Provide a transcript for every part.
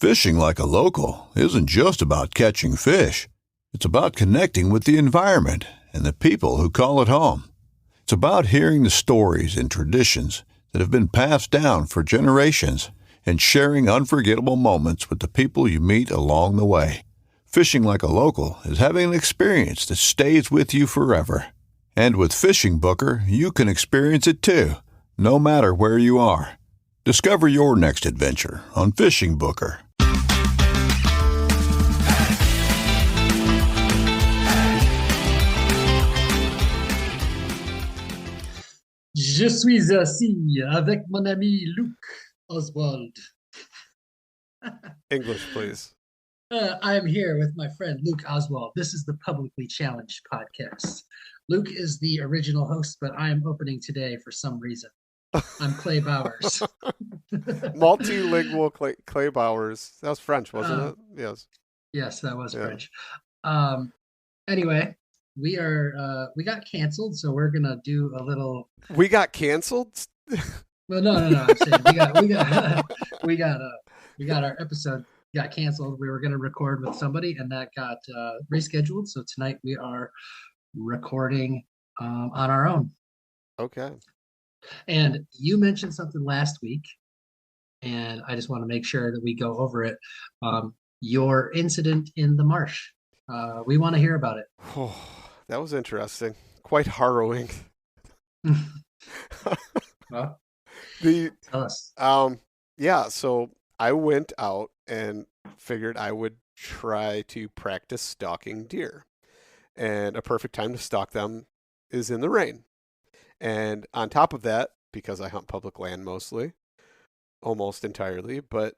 Fishing like a local isn't just about catching fish. It's about connecting with the environment and the people who call it home. It's about hearing the stories and traditions that have been passed down for generations and sharing unforgettable moments with the people you meet along the way. Fishing like a local is having an experience that stays with you forever. And with Fishing Booker, you can experience it too, no matter where you are. Discover your next adventure on Fishing Booker. Je suis assis avec mon ami Luke Oswald. English, please. I am here with my friend Luke Oswald. This is the Publicly Challenged podcast. Luke is the original host, but I am opening today for some reason. I'm Clay Bowers. Multilingual Clay Bowers. That was French, wasn't it? Yes. Yes, that was French. Anyway, we got canceled, so we're gonna do a little. We got canceled? Well, no. I'm saying we got our episode got canceled. We were gonna record with somebody, and that got rescheduled. So tonight we are recording on our own. Okay. And you mentioned something last week, and I just want to make sure that we go over it. Your incident in the marsh. We want to hear about it. Oh, that was interesting. Quite harrowing. Well, tell us. Yeah, so I went out and figured I would try to practice stalking deer. And a perfect time to stalk them is in the rain. And on top of that, because I hunt public land mostly, almost entirely, but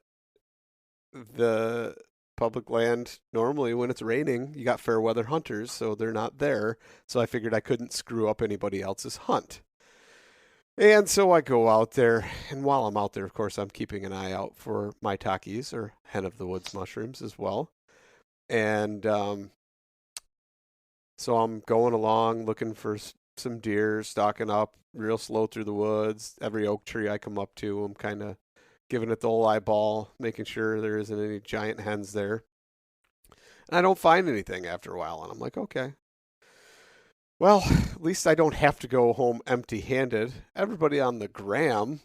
the public land, normally when it's raining, you got fair weather hunters, so they're not there. So I figured I couldn't screw up anybody else's hunt. And so I go out there, and while I'm out there, of course, I'm keeping an eye out for maitakes, or hen of the woods mushrooms as well. And so I'm going along looking for some deer, stalking up real slow through the woods. Every oak tree I come up to, I'm kind of giving it the old eyeball, making sure there isn't any giant hens there. And I don't find anything after a while, and I'm like, okay. Well, at least I don't have to go home empty-handed. Everybody on the gram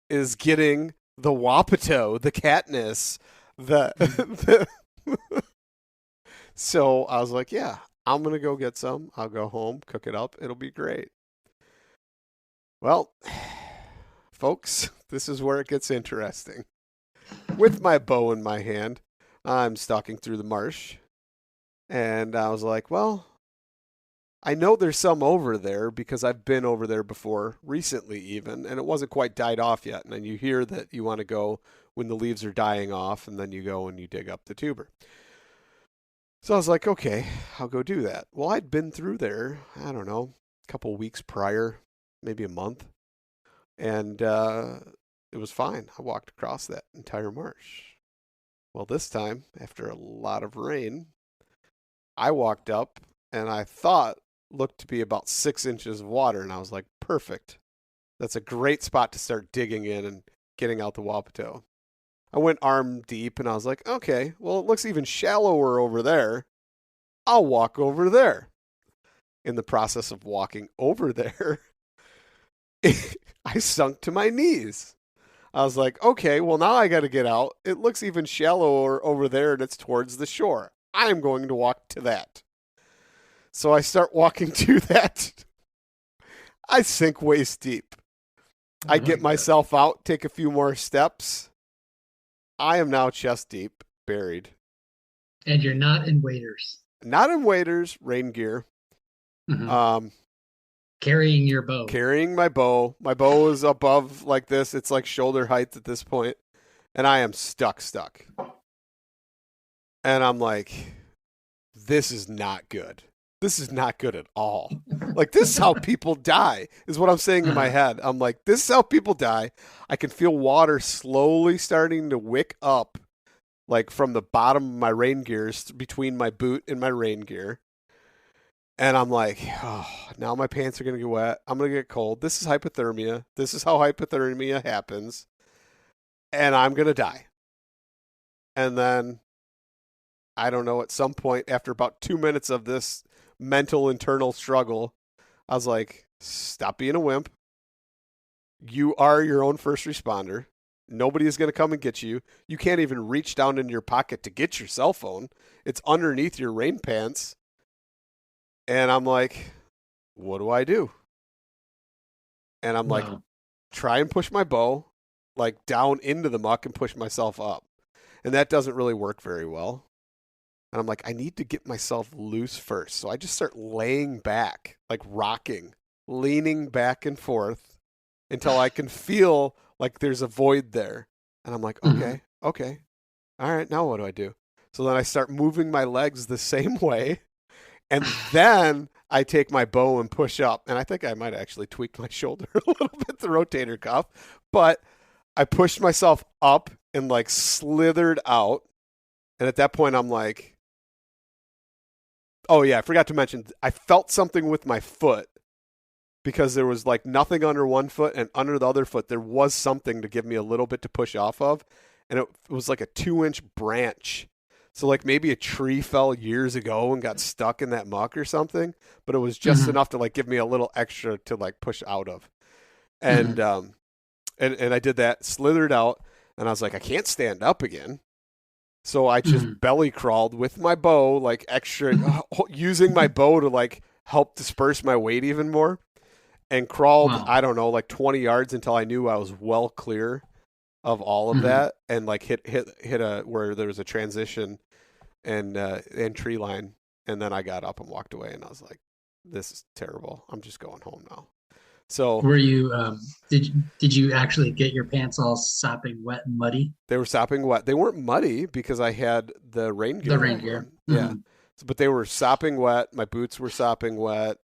is getting the wapato, the Katniss, So I was like, yeah, I'm going to go get some. I'll go home, cook it up. It'll be great. Well, folks, this is where it gets interesting. With my bow in my hand, I'm stalking through the marsh. And I was like, well, I know there's some over there because I've been over there before, recently even, and it wasn't quite died off yet. And then you hear that you want to go when the leaves are dying off, and then you go and you dig up the tuber. So I was like, okay, I'll go do that. Well, I'd been through there, I don't know, a couple weeks prior, maybe a month, and it was fine. I walked across that entire marsh. Well, this time, after a lot of rain, I walked up, and I thought looked to be about 6 inches of water, and I was like, perfect. That's a great spot to start digging in and getting out the wapato. I went arm deep, and I was like, okay, well, it looks even shallower over there. I'll walk over there. In the process of walking over there, I sunk to my knees. I was like, okay, well, now I got to get out. It looks even shallower over there, and it's towards the shore. I'm going to walk to that. So I start walking to that. I sink waist deep. I get myself out, take a few more steps. I am now chest deep, buried. And you're not in waders. Not in waders, rain gear. Mm-hmm. Carrying your bow. Carrying my bow. My bow is above like this. It's like shoulder height at this point. And I am stuck. And I'm like, this is not good. This is not good at all. Like, this is how people die, is what I'm saying in my head. I'm like, this is how people die. I can feel water slowly starting to wick up, like from the bottom of my rain gears, between my boot and my rain gear. And I'm like, oh, now my pants are going to get wet. I'm going to get cold. This is hypothermia. This is how hypothermia happens. And I'm going to die. And then, I don't know, at some point, after about 2 minutes of this mental internal struggle, I was like, stop being a wimp. You are your own first responder. Nobody is going to come and get you. You can't even reach down in your pocket to get your cell phone. It's underneath your rain pants. And I'm like, what do I do? And I'm like, try and push my bow like down into the muck and push myself up. And that doesn't really work very well. And I'm like, I need to get myself loose first. So I just start laying back, like rocking, leaning back and forth until I can feel like there's a void there. And I'm like, okay. All right, now what do I do? So then I start moving my legs the same way. And then I take my bow and push up. And I think I might actually tweak my shoulder a little bit, the rotator cuff. But I pushed myself up and like slithered out. And at that point, I'm like, oh yeah, I forgot to mention, I felt something with my foot because there was like nothing under one foot, and under the other foot, there was something to give me a little bit to push off of. And it was like a 2-inch branch. So like maybe a tree fell years ago and got stuck in that muck or something, but it was just enough to like give me a little extra to like push out of. And and I did that, slithered out, and I was like, I can't stand up again. So I just belly crawled with my bow, like extra, using my bow to like help disperse my weight even more, and crawled, I don't know, like 20 yards until I knew I was well clear of all of that, and like hit a where there was a transition and tree line, and then I got up and walked away, and I was like, this is terrible. I'm just going home now. So were you did you actually get your pants all sopping wet and muddy? They were sopping wet. They weren't muddy because I had the rain gear. The rain gear. Yeah. But they were sopping wet. My boots were sopping wet.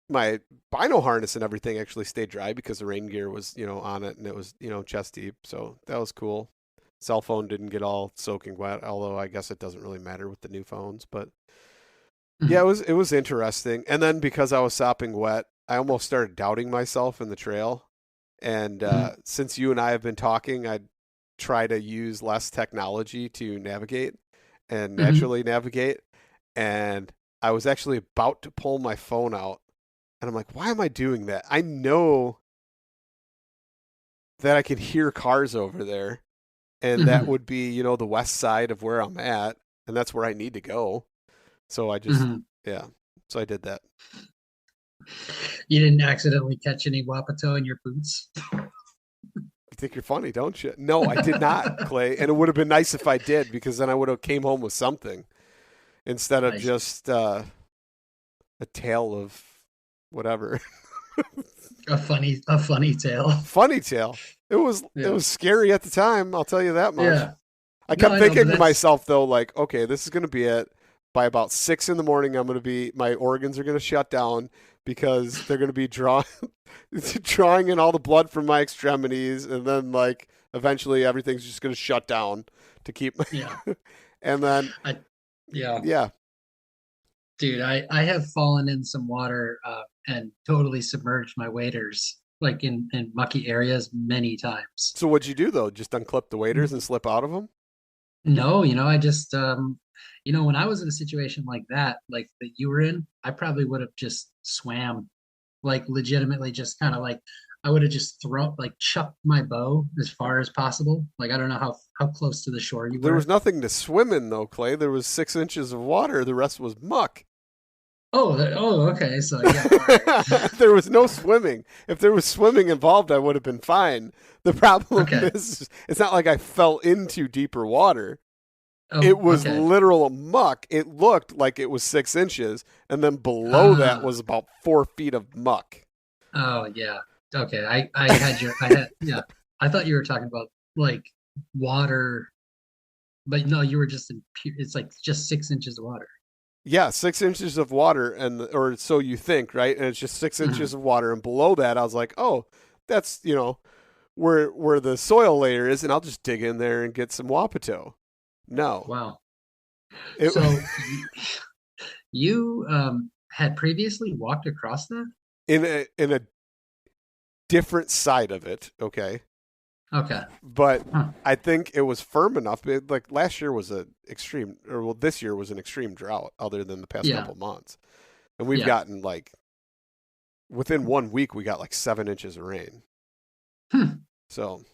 My bino harness and everything actually stayed dry because the rain gear was, on it, and it was, chest deep. So that was cool. Cell phone didn't get all soaking wet, although I guess it doesn't really matter with the new phones. But yeah, it was interesting. And then because I was sopping wet, I almost started doubting myself in the trail. And since you and I have been talking, I'd try to use less technology to navigate and naturally navigate. And I was actually about to pull my phone out. And I'm like, why am I doing that? I know that I can hear cars over there. And that would be, the west side of where I'm at. And that's where I need to go. So I just, so I did that. You didn't accidentally catch any Wapato in your boots? You think you're funny, don't you? No, I did not, Clay. And it would have been nice if I did, because then I would have came home with something instead of just a tale of whatever. a funny tale. Funny tale. It was scary at the time, I'll tell you that much. Yeah. I kept thinking to myself though, like, okay, this is going to be it. By about 6 a.m, my organs are going to shut down because they're going to be drawing in all the blood from my extremities, and then like eventually everything's just going to shut down to keep. And then dude, I have fallen in some water and totally submerged my waders, like in mucky areas, many times. So what'd you do though? Just unclip the waders and slip out of them? No, I just when I was in a situation like that you were in, I probably would have just swam, like legitimately just kind of like, I would have just chucked my bow as far as possible. Like, I don't know how close to the shore you were. There was nothing to swim in though, Clay. There was 6 inches of water. The rest was muck. Okay. So yeah, right. There was no swimming. If there was swimming involved, I would have been fine. The problem is, it's not like I fell into deeper water. It was literal muck. It looked like it was 6 inches, and then below that was about 4 feet of muck. Oh yeah. Okay. I thought you were talking about like water, but no, you were just it's like just 6 inches of water. Yeah, 6 inches of water, or so you think, right? And it's just 6 inches of water, and below that, I was like, oh, that's where the soil layer is, and I'll just dig in there and get some Wapato. No. Wow. So you had previously walked across that? In a different side of it, okay? Okay. But Huh. I think it was firm enough. Like last year was an extreme, or well, this year was an extreme drought, other than the past Yeah. couple months. And we've Yeah. gotten like within 1 week, we got like 7 inches of rain. Hmm. So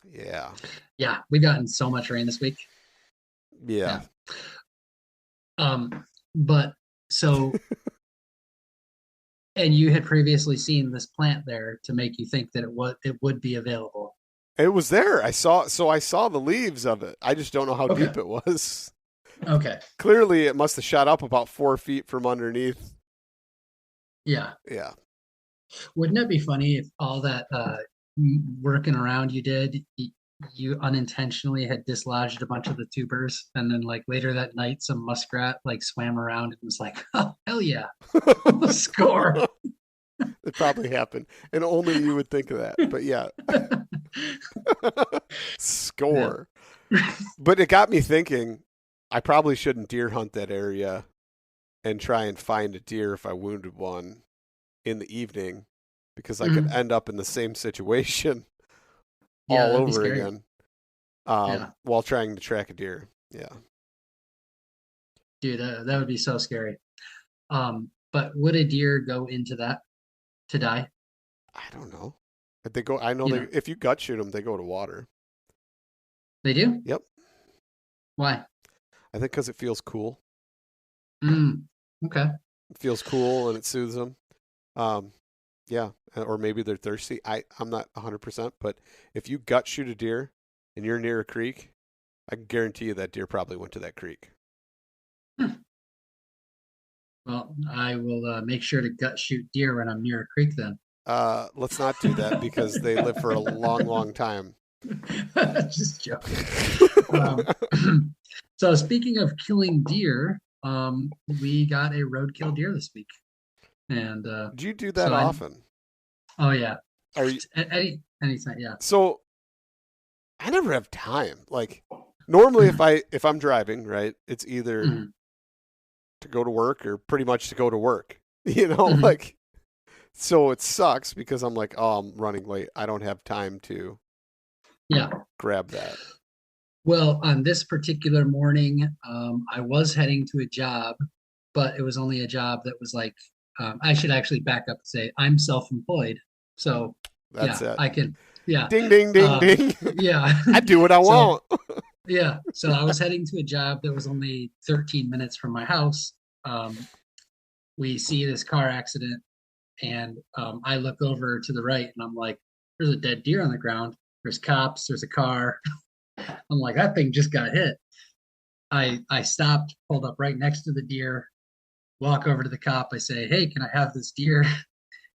yeah, Yeah. We've gotten so much rain this week. yeah. Yeah. But so, and you had previously seen this plant there to make you think that it would be available. It was there. I saw the leaves of it. I just don't know how Okay. deep it was. Okay. Clearly, it must have shot up about 4 feet from underneath. Yeah. Yeah. Wouldn't it be funny if all that working around you did, you unintentionally had dislodged a bunch of the tubers, and then like later that night, some muskrat like swam around and was like, "Oh hell yeah, score!" It probably happened, and only you would think of that. But yeah, Yeah. score. But it got me thinking. I probably shouldn't deer hunt that area and try and find a deer if I wounded one in the evening, because I could Mhm. end up in the same situation Yeah, all that'd be over scary. again Yeah, while trying to track a deer. Yeah. dude, that would be so scary. But would a deer go into that to die? I don't know. But they go. I know You they. know, If you gut shoot them, they go to water. they do. Yep. Why? I think because it feels cool. Mm, okay. It feels cool and it soothes them. Um, yeah. Or maybe they're thirsty. I'm not 100%, but if you gut shoot a deer and you're near a creek, I can guarantee you that deer probably went to that creek. Hmm. Well, I will make sure to gut shoot deer when I'm near a creek then. Let's not do that because they live for a long, long time. Just joking. Um, so speaking of killing deer, we got a roadkill deer this week, and Do you do that so often? oh yeah, Are you anytime, yeah. so? I never have time. Like normally, Mhm, if I'm driving, right, it's either mhm, to go to work or pretty much to go to work. You know, mhm. like so it sucks because I'm like, oh, I'm running late. I don't have time to Yeah. grab that. Well, on this particular morning, I was heading to a job, but it was only a job that was like, I should actually back up and say I'm self-employed. So That's yeah, it. I can, yeah, Ding, ding, ding, uh, ding. yeah. I do what I So want. yeah, so I was heading to a job that was only 13 minutes from my house. We see this car accident, and I look over to the right, and I'm like, there's a dead deer on the ground. There's cops, there's a car. I'm like, that thing just got hit. I stopped, pulled up right next to the deer, walk over to the cop. I say, "Hey, can I have this deer?"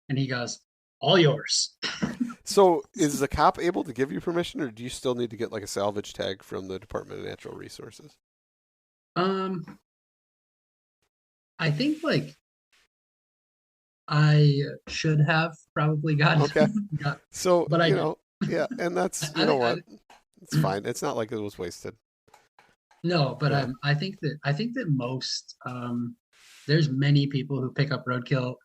And he goes, "All yours." So is the cop able to give you permission, or do you still need to get like a salvage tag from the Department of Natural Resources? Um, I think like I should have probably got Okay. got, So, but I did. yeah, and that's, you I know think what? It's fine. It's not like it was wasted. no, but Yeah. I think that most there's many people who pick up roadkill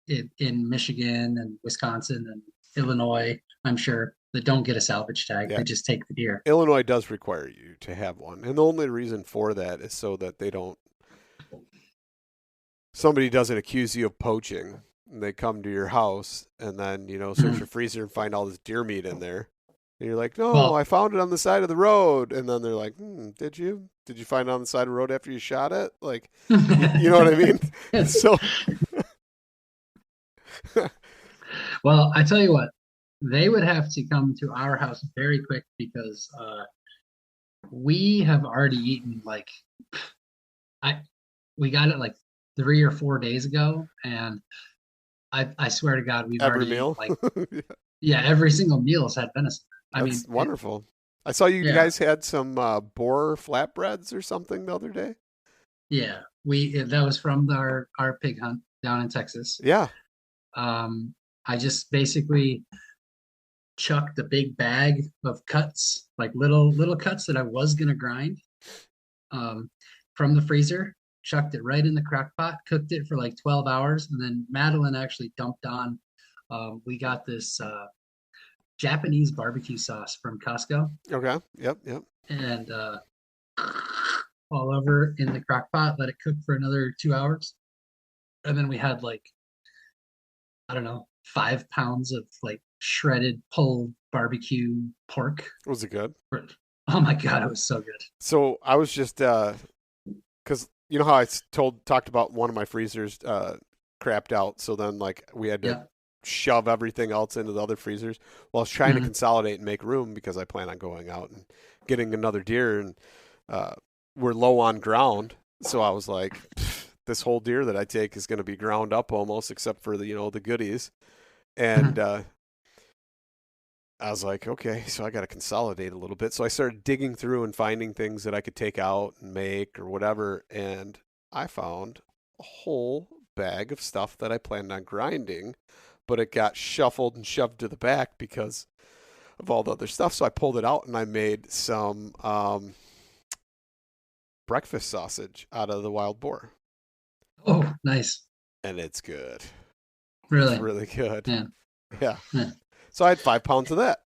in Michigan and Wisconsin and Illinois, I'm sure, that don't get a salvage tag. Yeah. They just take the deer. Illinois does require you to have one. And the only reason for that is so that somebody doesn't accuse you of poaching. And they come to your house and then, search your freezer and find all this deer meat in there. And you're like, no, Well, I found it on the side of the road. And then they're like, did you? Did you find it on the side of the road after you shot it? Like, you know what I mean? So, well, I tell you what, they would have to come to our house very quick because we have already eaten like I we got it like 3 or 4 days ago, and I swear to God, we've every already eaten meal. like yeah, every single meal has had venison. I That's mean, it, wonderful. I saw you yeah, guys had some boar flatbreads or something the other day. yeah. That was from our pig hunt down in Texas. Yeah. I just basically chucked a big bag of cuts, like little cuts that I was gonna grind, um, from the freezer. Chucked it right in the crock pot, cooked it for like 12 hours, and then Madeline actually dumped on. We got this Japanese barbecue sauce from Costco, Okay. Yep. and all over in the crock pot. Let it cook for another 2 hours, and then we had like, I don't know, 5 pounds of like shredded pulled barbecue pork. Was it good? Oh my god, it was so good. So I was just because you know how I talked about one of my freezers crapped out, so then like we had to Yeah. shove everything else into the other freezers. Well, I was trying to consolidate and make room because I plan on going out and getting another deer, and we're low on ground, so I was like, this whole deer that I take is going to be ground up almost, except for the goodies, and I was like, okay, so I got to consolidate a little bit. So I started digging through and finding things that I could take out and make or whatever. And I found a whole bag of stuff that I planned on grinding, but it got shuffled and shoved to the back because of all the other stuff. So I pulled it out and I made some breakfast sausage out of the wild boar. Oh, nice. And it's good. Really? It's really good. Yeah. So I had 5 pounds of that.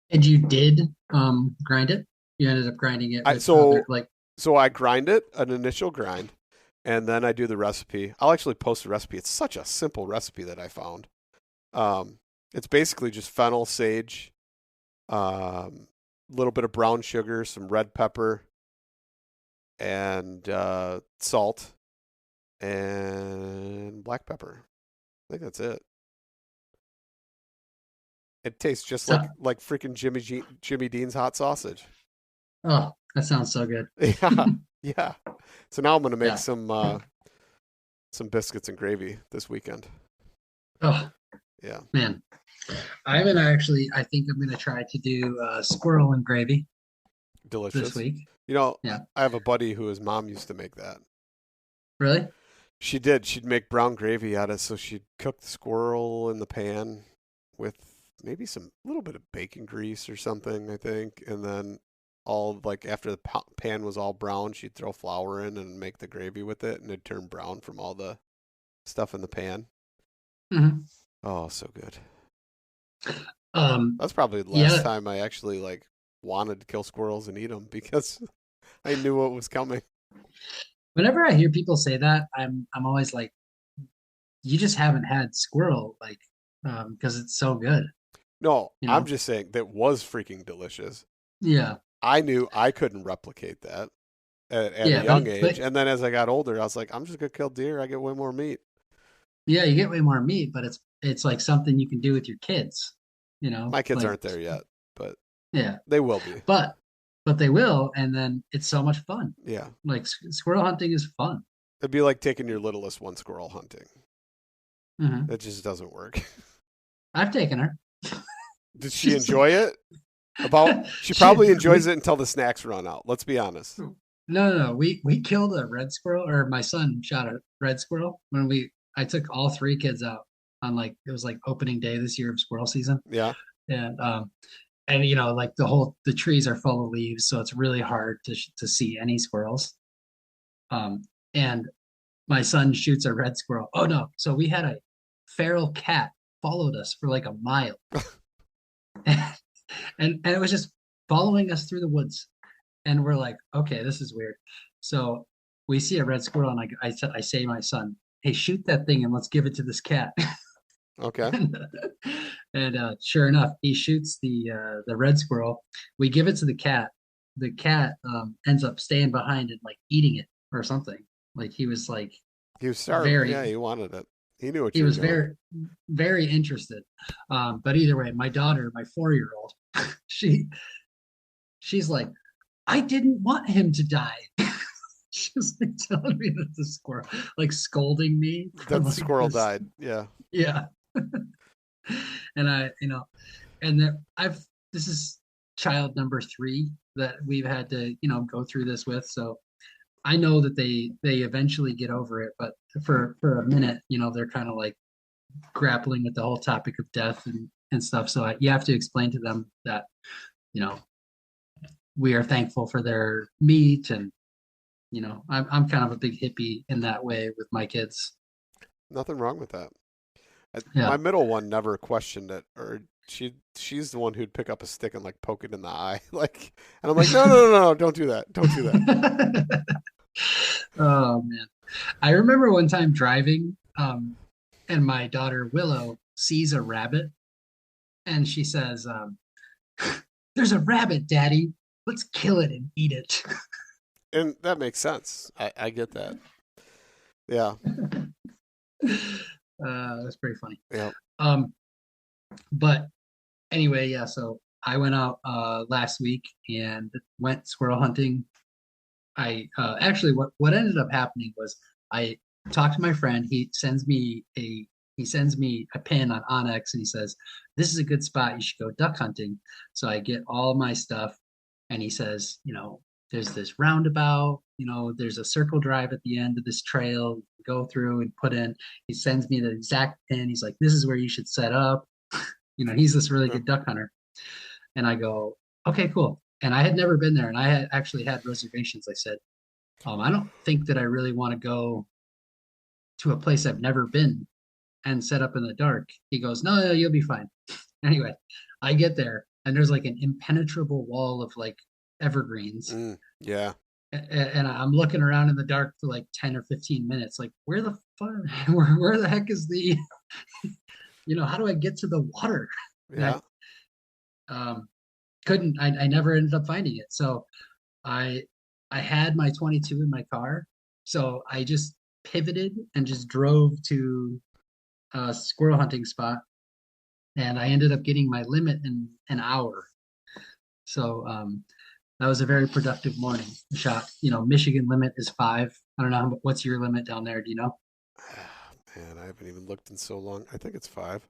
And you did grind it? You ended up grinding it with So I grind it, an initial grind, and then I do the recipe. I'll actually post the recipe. It's such a simple recipe that I found. It's basically just fennel, sage, little bit of brown sugar, some red pepper, and salt, and black pepper. I think that's it. It tastes just like freaking Jimmy Dean's hot sausage. Oh, that sounds so good. Yeah. So now I'm gonna make some biscuits and gravy this weekend. Oh, yeah, man. I think I'm gonna try to do squirrel and gravy. Delicious this week. I have a buddy who his mom used to make that. Really? She did. She'd make brown gravy out of it. So she'd cook the squirrel in the pan with maybe some little bit of bacon grease or something, I think, and then after the pan was all brown, she'd throw flour in and make the gravy with it, and it'd turn brown from all the stuff in the pan. Mm-hmm. Oh, so good. Um, That's probably the last time I actually wanted to kill squirrels and eat them because I knew what was coming. Whenever I hear people say that, I'm always like, you just haven't had squirrel, because it's so good. No, I'm just saying that was freaking delicious. Yeah. I knew I couldn't replicate that at a young age. And then as I got older, I was like, I'm just going to kill deer. I get way more meat. Yeah, you get way more meat, but it's like something you can do with your kids, My kids aren't there yet, but yeah, they will be. But they will, and then it's so much fun. Yeah. Like squirrel hunting is fun. It'd be like taking your littlest one squirrel hunting. Mm-hmm. It just doesn't work. I've taken her. Did she enjoy it? She probably enjoys it until the snacks run out. Let's be honest. No. We killed a red squirrel, or my son shot a red squirrel when I took all 3 kids out on it was opening day this year of squirrel season. Yeah. And the trees are full of leaves, so it's really hard to see any squirrels. And my son shoots a red squirrel. Oh no! So we had a feral cat followed us for a mile. and it was just following us through the woods, and we're like, okay, this is weird. So we see a red squirrel, and I say to my son, hey, shoot that thing and let's give it to this cat. Okay. and sure enough, he shoots the red squirrel. We give it to the cat. The cat ends up staying behind and eating it or something. He was starving. Yeah, he wanted it. He knew what he was very, very interested. But either way, my daughter, my 4-year-old, she's like, I didn't want him to die. She's telling me that the squirrel, scolding me. That the squirrel died. Yeah. Yeah. And this is child number 3 that we've had to, go through this with. So I know that they eventually get over it, but for a minute, they're kind of grappling with the whole topic of death and stuff. So you have to explain to them that, we are thankful for their meat, and I'm kind of a big hippie in that way with my kids. Nothing wrong with that. Yeah. My middle one never questioned it, or she's the one who'd pick up a stick and like poke it in the eye, like, and I'm like, no, don't do that, don't do that. Oh man. I remember one time driving, and my daughter Willow sees a rabbit and she says, there's a rabbit, Daddy. Let's kill it and eat it. And that makes sense. I get that. Yeah. That's pretty funny. Yeah. But anyway, yeah, so I went out last week and went squirrel hunting. I actually what ended up happening was I talked to my friend. He sends me a pin on Onyx and he says, "This is a good spot. You should go duck hunting." So I get all my stuff and he says, there's this roundabout, there's a circle drive at the end of this trail, go through and put in. He sends me the exact pin. He's like, "This is where you should set up." He's this really good duck hunter. And I go, "Okay, cool." And I had never been there, and I had actually had reservations. I said, I don't think that I really want to go to a place I've never been and set up in the dark. He goes, no, you'll be fine. Anyway, I get there, and there's like an impenetrable wall of like evergreens. Yeah. And I'm looking around in the dark for like 10 or 15 minutes. Like, where the fuck, where the heck is the, how do I get to the water? Yeah. I never ended up finding it. So I had my 22 in my car. So I just pivoted and just drove to a squirrel hunting spot. And I ended up getting my limit in an hour. So that was a very productive morning. I shot, Michigan limit is 5. I don't know, what's your limit down there? Do you know? Man, I haven't even looked in so long. I think it's 5.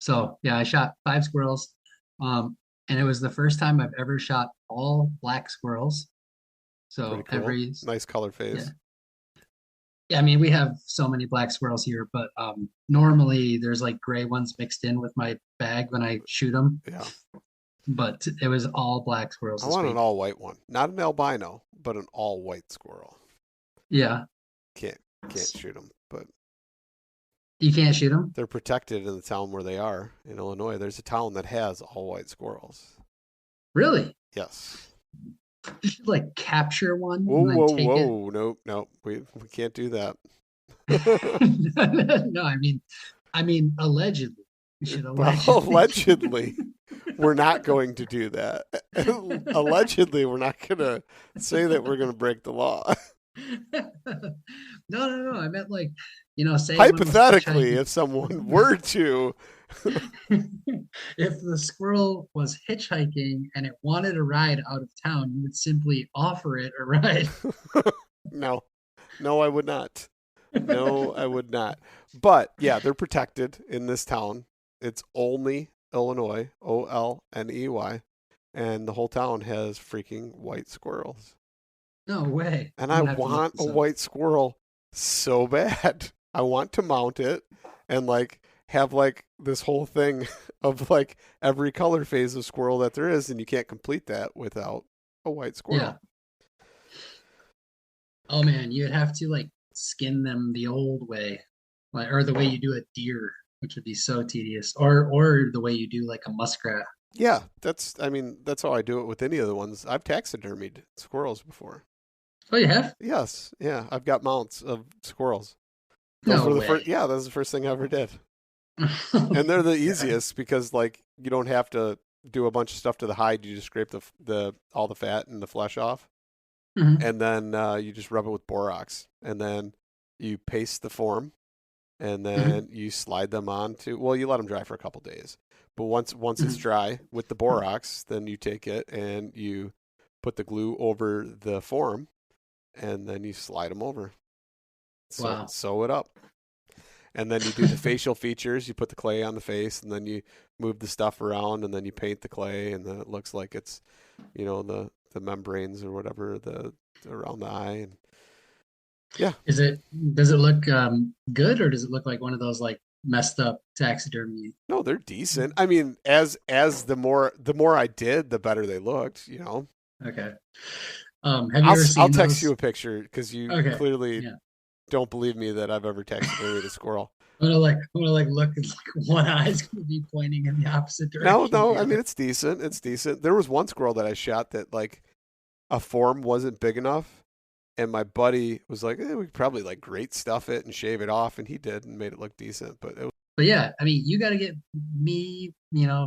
So yeah, I shot 5 squirrels. And it was the first time I've ever shot all black squirrels. So cool. Nice color phase. Yeah, I mean, we have so many black squirrels here, but normally there's like gray ones mixed in with my bag when I shoot them. Yeah. But it was all black squirrels. I want an all white one, not an albino, but an all white squirrel. Yeah. Can't shoot them, but you can't shoot them. They're protected in the town where they are in Illinois. There's a town that has all white squirrels. Really? Yes. You should like capture one. Whoa! Nope. We can't do that. No, I mean, allegedly. We should allegedly. We're not going to do that. Allegedly, we're not going to say that we're going to break the law. No. I meant like, say hypothetically, if someone were to. If the squirrel was hitchhiking and it wanted a ride out of town, you would simply offer it a ride. No, I would not. No, I would not. But yeah, they're protected in this town. It's Olney, Illinois, Olney, and the whole town has freaking white squirrels. No way. And I want a white squirrel so bad. I want to mount it and like have like this whole thing of like every color phase of squirrel that there is, and you can't complete that without a white squirrel. Yeah. Oh man, you'd have to like skin them the old way, like, or the way you do a deer, which would be so tedious, or the way you do like a muskrat. Yeah, that's how I do it with any of the ones. I've taxidermied squirrels before. Oh, you have? Yes. Yeah, I've got mounts of squirrels. No way. That was the first thing I ever did. And they're the easiest because like you don't have to do a bunch of stuff to the hide. You just scrape the all the fat and the flesh off. Mm-hmm. And then you just rub it with borax, and then you paste the form, and then you slide them onto. Well, you let them dry for a couple days, but once it's dry with the borax, then you take it and you put the glue over the form, and then you slide them over. Wow. Sew it up, and then you do the facial features. You put the clay on the face, and then you move the stuff around, and then you paint the clay, and then it looks like it's, the membranes or whatever around the eye, and yeah. Does it look good, or does it look like one of those like messed up taxidermy? No, they're decent. I mean, as the more I did, the better they looked. Okay. Have you ever seen I'll text you a picture because you clearly yeah. don't believe me that I've ever taxidermied a squirrel. I'm gonna look. It's like one eye's gonna be pointing in the opposite No, direction of no. the I mean, other. it's decent. It's decent. There was one squirrel that I shot that like a form wasn't big enough, and my buddy was like, "We could probably like grate stuff it and shave it off," and he did and made it look decent. But it was, But yeah, I mean, you got to get me,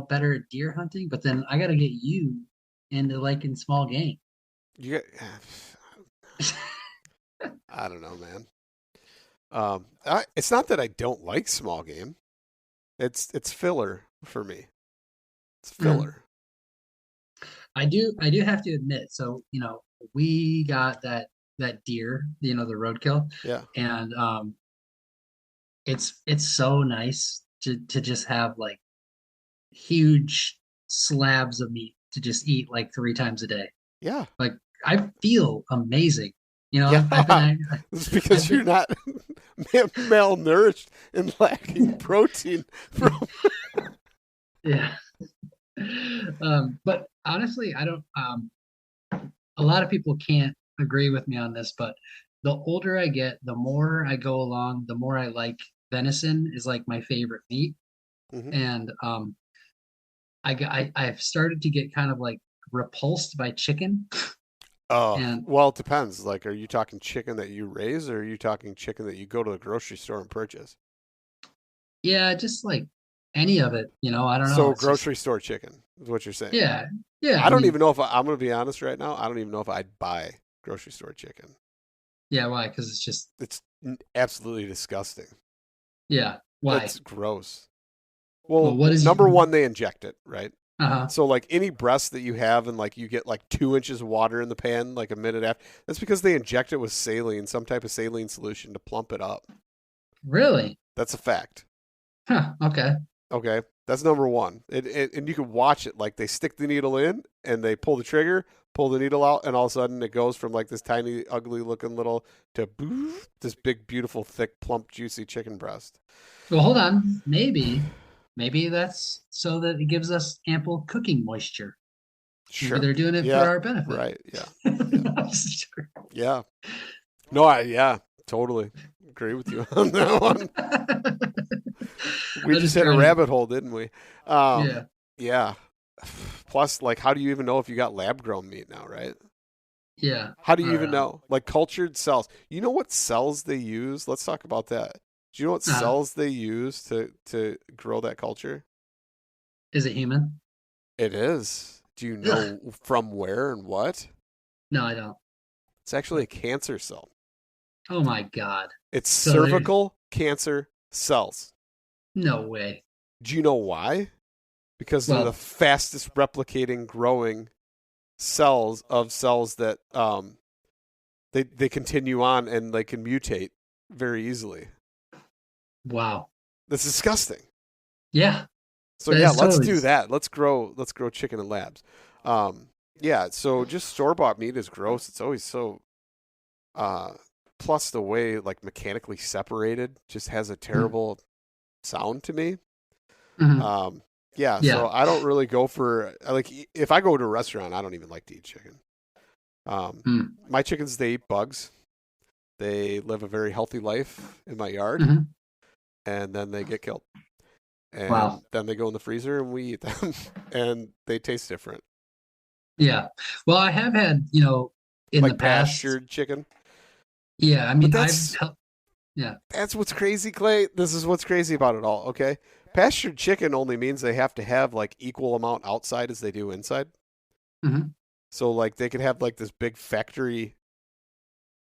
better at deer hunting, but then I got to get you into liking small game. you get, I don't know, man. It's not that I don't like small game. It's filler for me. It's Mhm. filler. I do have to admit, so we got that deer, the roadkill, Yeah. and it's so nice to just have like huge slabs of meat to just eat like 3 times a day. Yeah. Like I feel amazing. Yeah. I've been It's I've because you're been not malnourished and lacking protein from. yeah. But honestly, I don't a lot of people can't agree with me on this, but the older I get, the more I go along, the more I like venison is like my favorite meat. Mhm. And I've started to get kind of like repulsed by chicken. Oh, And well, it depends. Like, are you talking chicken that you raise, or are you talking chicken that you go to the grocery store and purchase? yeah, just like any of it, I don't know. So, It's just grocery store chicken is what you're saying. yeah, yeah. I I don't mean, even know if I'm going to be honest right now. I don't even know if I'd buy grocery store chicken. yeah, why? Because it's just It's absolutely disgusting. yeah, why? It's gross. Well, Well, what is number one, they inject it, right? uh-huh. So like any breast that you have and like you get like 2 inches of water in the pan like a minute after, that's because they inject it with saline, some type of saline solution to plump it up. Really? That's a fact. Huh, okay. Okay, that's number one. And you can watch it like they stick the needle in and they pull the trigger, pull the needle out, and all of a sudden it goes from like this tiny, ugly looking little to this big, beautiful, thick, plump, juicy chicken breast. Well, hold on. Maybe that's so that it gives us ample cooking moisture. Maybe Sure. they're doing it for Yeah. our benefit. Right. Yeah. Yeah. I'm sure. Yeah. No, yeah, totally agree with you on that one. We I'm just just hit a trying to, rabbit hole, didn't we? yeah. Yeah. Plus, like, how do you even know if you got lab grown meat now, right? Yeah. How do you Or even know? Like cultured cells. You know what cells they use? Let's talk about that. Do you know what uh, cells they use to grow that culture? is it human? It is. Do you Ugh. know from where and what? No, I don't. It's actually a cancer cell. Oh my God. It's So there's cervical cancer cells. no way. Do you know why? Because they're the Well, fastest replicating growing cells that they continue on and they can mutate very easily. wow. That's disgusting. Yeah, So that yeah, is let's totally do that. Let's grow chicken in labs. Yeah, so just store bought meat is gross. It's always so uh plus the way like mechanically separated just has a terrible sound to me. Mhm. Um yeah, Yeah. so I don't really go for like if I go to a restaurant, I don't even like to eat chicken. Mm. My chickens they eat bugs. They live a very healthy life in my yard, Mhm. and then they get killed. Wow. And then they go in the freezer and we eat them, and they taste different. Yeah. Well, I have had, in the Like past. pastured chicken. Yeah. I But mean, that's yeah. that's what's crazy, Clay. This is what's crazy about it all, okay? Pastured chicken only means they have to have like equal amount outside as they do inside. Hmm. So like they could have like this big factory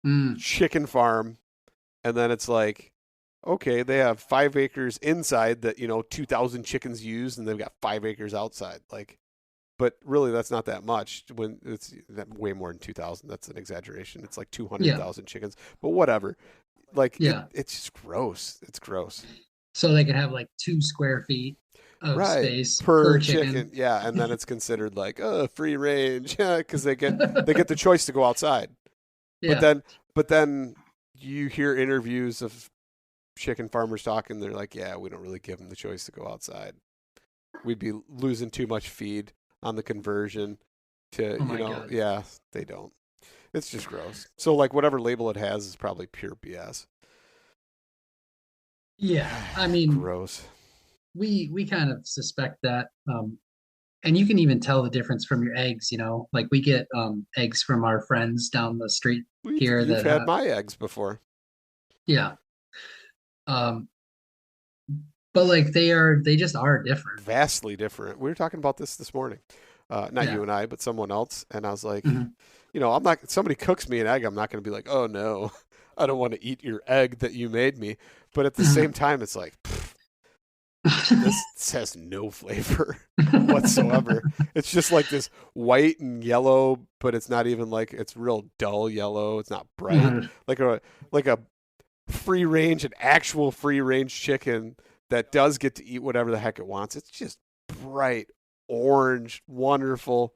Mm. chicken farm and then it's like okay, they have 5 acres inside that, 2,000 chickens use and they've got 5 acres outside. Like but really that's not that much when it's way more than 2,000. That's an exaggeration. It's like Yeah. 200,000 chickens. But whatever. Like Yeah. it's just gross. It's gross. So they could have like 2 square feet of Right. space Per per chicken. chicken. Yeah, and then it's considered like, free range. Yeah, cuz they get the choice to go outside. But Yeah. then but then you hear interviews of chicken farmers talking, they're like, "Yeah, we don't really give them the choice to go outside. We'd be losing too much feed on the conversion to, Oh my God. yeah, they don't. It's just gross. So like whatever label it has is probably pure BS. Yeah, I mean, Gross. we kind of suspect that, and you can even tell the difference from your eggs. Like we get eggs from our friends down the street Well, here you've that had have, my eggs before. yeah, um, but like they just are different. Vastly different. We were talking about this morning. Not Yeah. you and I, but someone else. And I was like, Hmm. I'm not, somebody cooks me an egg. I'm not going to be like, oh no, I don't want to eat your egg that you made me. But at the Hmm. same time, it's like, this has no flavor whatsoever. It's just like this white and yellow, but it's not even like, it's real dull yellow. It's not bright. Hmm. Like a free range, an actual free range chicken that does get to eat whatever the heck it wants. It's just bright orange, wonderful,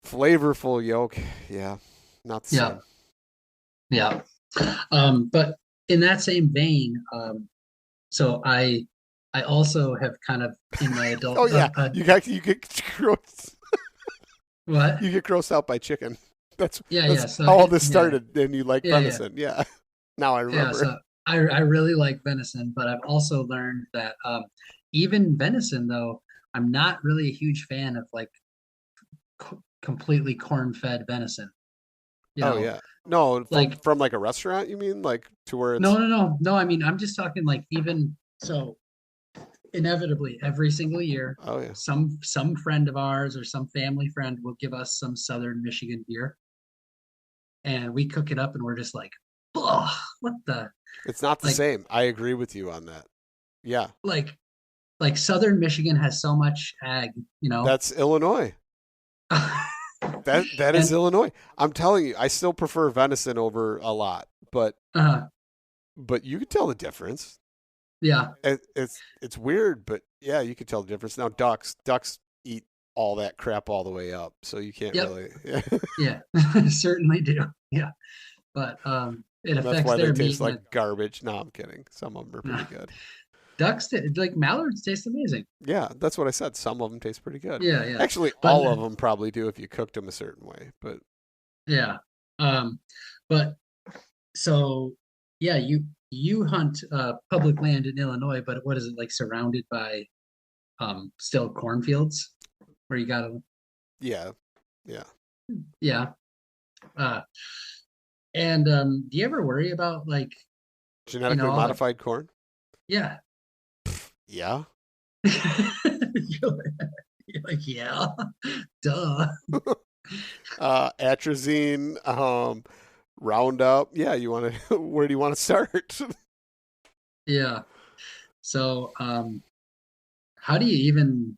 flavorful yolk. Yeah, not the Yeah, same. yeah. But in that same vein, so I also have kind of in my Oh adult yeah, you get gross, what? you get grossed out by chicken. That's Yeah, that's yeah. So how all this yeah, started. And you like yeah, yeah, venison. Yeah. Now I yeah. remember. So I really like venison, but I've also learned that even venison though, I'm not really a huge fan of like completely corn-fed venison. You Oh know, yeah. No, from like from like a restaurant, you mean? Like to where no, it's no, no, no. I mean, I'm just talking like even so. Inevitably, every single year, oh yeah. some friend of ours or some family friend will give us some Southern Michigan beer, and we cook it up, and we're just like, oh, what the It's not the like same. I agree with you on that. Yeah. like like Southern Michigan has so much ag, you know. That's Illinois. That is And Illinois. I'm telling you, I still prefer venison over a lot, but uh you can tell the difference. yeah, It's weird, but yeah, you can tell the difference. Now ducks eat all that crap all the way up, so you can't yep, really. yeah, certainly do, yeah, but it That's affects why they their taste meat like garbage. No, I'm kidding. Some of them are pretty good. ducks like mallards taste amazing. Yeah, that's what I said. Some of them taste pretty good. Yeah, yeah, Actually, but all of them probably do if you cooked them a certain way. But yeah, but so yeah, you hunt public land in Illinois, but what is it like surrounded by still cornfields where you gotta yeah, yeah. yeah. Uh and do you ever worry about like, Genetically all the modified corn. yeah. Yeah. You're like, yeah, duh. Atrazine, Roundup. Yeah, you want to? Where do you want to start? Yeah. So how do you even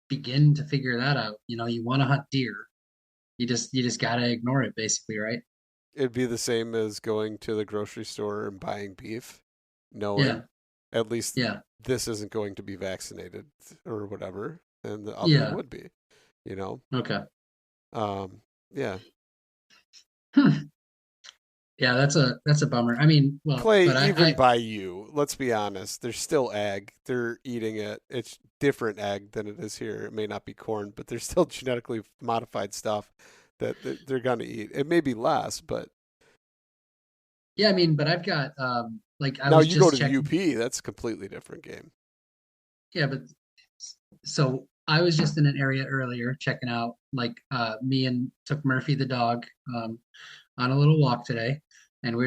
begin to figure that out? You want to hunt deer. You just gotta ignore it basically, right? It'd be the same as going to the grocery store and buying beef, Yeah, knowing at least yeah, this isn't going to be vaccinated or whatever, and the other yeah. would be. You know. Okay. Yeah. Hmm. Yeah, that's a bummer. I mean, well, Clay, but even I by you, let's be honest, there's still egg. They're eating it. It's different egg than it is here. It may not be corn, but there's still genetically modified stuff that they're going to eat. It may be less, but yeah, I mean, but I've got like I now was you go just to the checking. UP, that's a completely different game. Yeah, but so I was just in an area earlier checking out like me and took Murphy the dog on a little walk today, and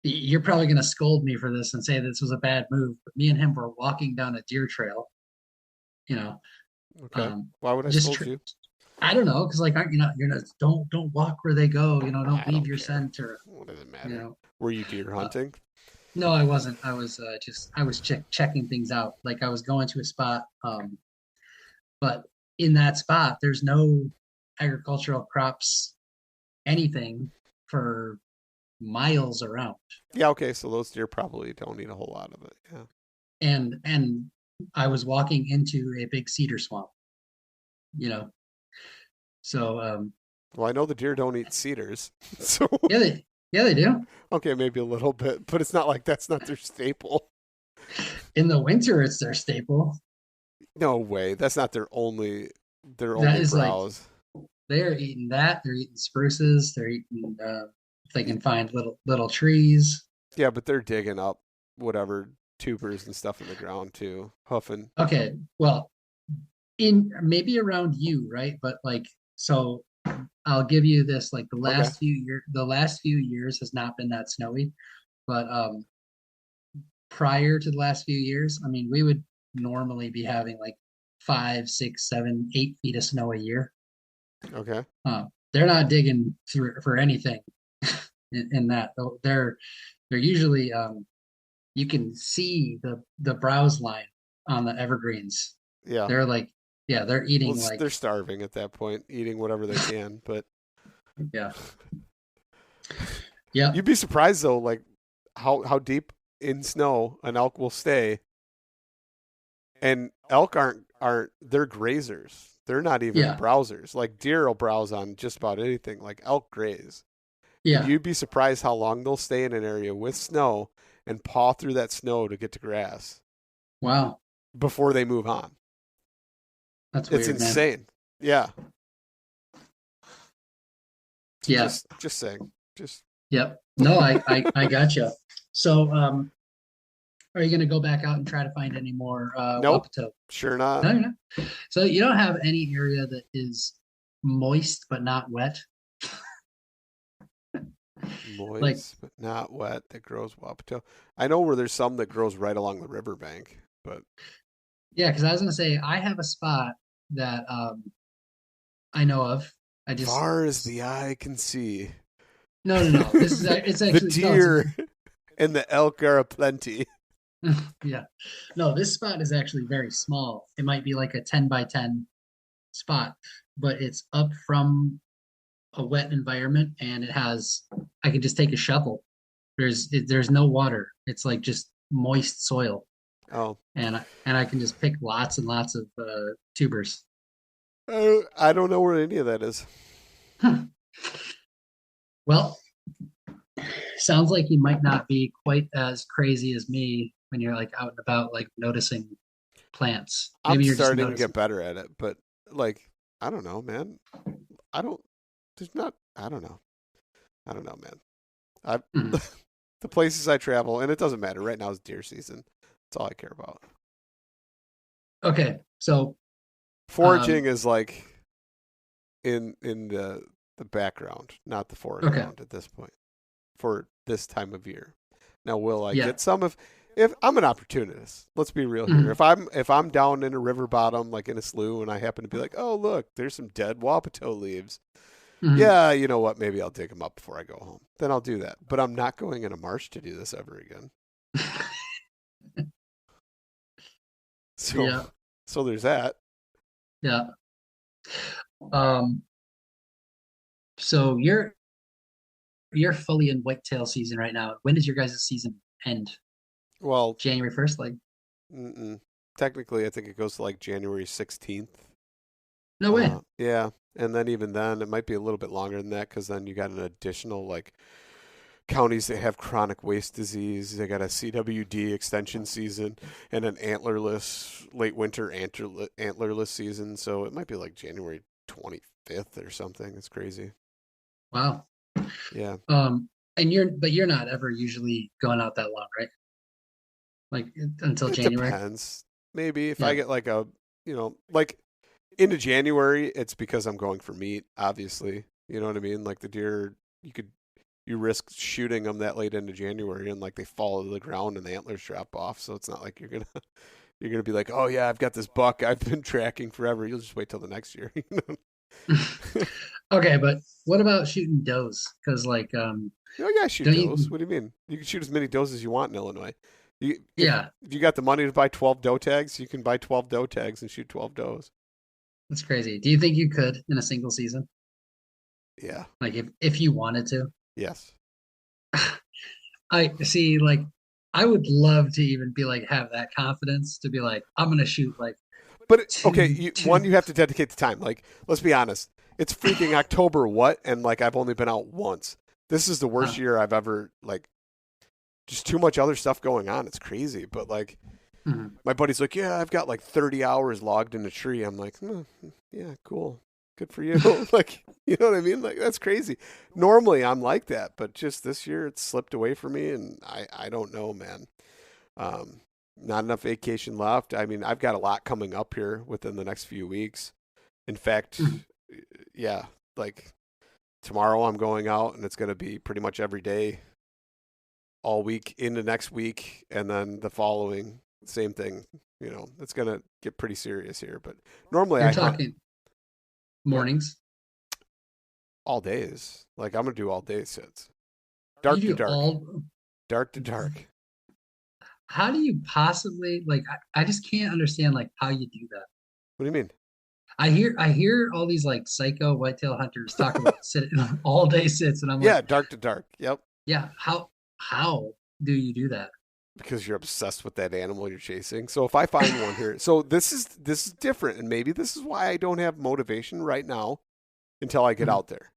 you're probably going to scold me for this and say this was a bad move, but me and him were walking down a deer trail, you know, Okay. um, Why would I just scold you? I don't know, because like you're not don't walk where they go, don't I leave don't your care. scent or What does it you matter? know. Were you deer Uh, hunting? no, I wasn't. I was I was checking things out. Like I was going to a spot, but in that spot, there's no agricultural crops, anything for miles around. Yeah, okay, so those deer probably don't eat a whole lot of it. Yeah. And I was walking into a big cedar swamp, you know. So Well, I know the deer don't eat cedars. So yeah, they do. okay, maybe a little bit, but it's not like that's not their staple. In the winter, it's their staple. No way. That's not their That only is like browse. they're eating that. They're eating spruces. They're eating if they can find little trees. Yeah, but they're digging up. whatever tubers and stuff in the ground too, hoofing. Okay, well, in maybe around you, right? But like, so I'll give you this, like Okay. the last few years has not been that snowy, but prior to the last few years, I mean, we would normally be having like 5, 6, 7, 8 feet of snow a year. Okay. They're not digging through for anything in that. They're usually you can see the browse line on the evergreens. Yeah. They're like, yeah, they're eating like, they're starving at that point, eating whatever they can. But yeah, yeah, you'd be surprised though, like how deep in snow an elk will stay. And elk aren't they're grazers. They're not even yeah, browsers. Like deer will browse on just about anything. Like elk graze. And yeah. you'd be surprised how long they'll stay in an area with snow and paw through that snow to get to grass Wow, before they move on. that's It's weird, man. insane. Yeah. Yeah, Just saying. Just yep. No, I gotcha. So, are you gonna go back out and try to find any more nope. Wapato? Sure not. No, you're not. So you don't have any area that is moist but not wet? Moist Like, but not wet that grows Wapato. I know where there's some that grows right along the riverbank, but yeah, because I was gonna say I have a spot that I know of. I just far as the eye can see. no. This is it's The actually deer and the elk are aplenty. yeah. No, this spot is actually very small. It might be like a 10 by 10 spot, but it's up from a wet environment and I can just take a shovel. There's no water. It's like just moist soil. Oh, And I can just pick lots and lots of tubers. I don't know where any of that is. Huh. Well, sounds like you might not be quite as crazy as me when you're like out and about, like noticing plants. I'm Maybe you're just starting to noticing. get better at it, but like, I don't know, man. I don't. There's not. I don't know. I don't know, man. I Mhm. the places I travel, and it doesn't matter. Right now is deer season. That's all I care about. Okay, so Foraging is like in the background, not the foreground at this point for this time of year. Now, will I yeah, get some if I'm an opportunist? Let's be real here. Mhm. If I'm down in a river bottom, like in a slough, and I happen to be like, oh look, there's some dead Wapato leaves. Mhm. Yeah, you know what? Maybe I'll dig them up before I go home. Then I'll do that. But I'm not going in a marsh to do this ever again. So Yeah, so there's that. yeah. Um, so you're fully in whitetail season right now. When does your guys' season end? Well, January 1st, like technically, I think it goes to like January 16th. no way. Yeah, and then even then, it might be a little bit longer than that because then you got an additional like counties that have chronic waste disease. They got a CWD extension season and an antlerless late winter antlerless season. So it might be like January 25th or something. It's crazy. Wow. Yeah. And you're not ever usually going out that long, right? Like until It January. depends. Maybe if Yeah. I get like like into January, it's because I'm going for meat, obviously. You know what I mean? Like the deer, you risk shooting them that late into January and like they fall to the ground and the antlers drop off. So it's not like you're gonna be like, oh yeah, I've got this buck I've been tracking forever. You'll just wait till the next year. You know? Okay, but what about shooting does? Because like Oh yeah, shoot don't does. you? What do you mean? You can shoot as many does as you want in Illinois. Yeah, If you got the money to buy 12 doe tags, you can buy 12 doe tags and shoot 12 does. that's crazy. Do you think you could in a single season? Yeah. Like if you wanted to? Yes. I see, like I would love to even be like have that confidence to be like, I'm gonna shoot like But okay, two. one, you have to dedicate the time. Like, let's be honest. It's freaking October what? And like I've only been out once. This is the worst year I've ever like just too much other stuff going on. It's crazy. But like Mhm. my buddy's like, yeah, I've got like 30 hours logged in a tree. I'm like, yeah, cool. Good for you. Like, you know what I mean? Like, that's crazy. Normally I'm like that, but just this year it's slipped away from me and I don't know, man. Not enough vacation left. I mean, I've got a lot coming up here within the next few weeks. In fact, yeah, like tomorrow I'm going out and it's going to be pretty much every day all week into next week. And then the following, same thing. You know, it's going to get pretty serious here. But normally You're I hunt talking mornings. all days. Like I'm going to do all day sits. Dark You to do dark. all. Dark to dark. How do you possibly like? I just can't understand like how you do that. What do you mean? I hear all these like psycho whitetail hunters talk about all day sits, and I'm Yeah, like, dark to dark. Yep. yeah, how do you do that? Because you're obsessed with that animal you're chasing. So if I find one here, so this is different, and maybe this is why I don't have motivation right now until I get out there.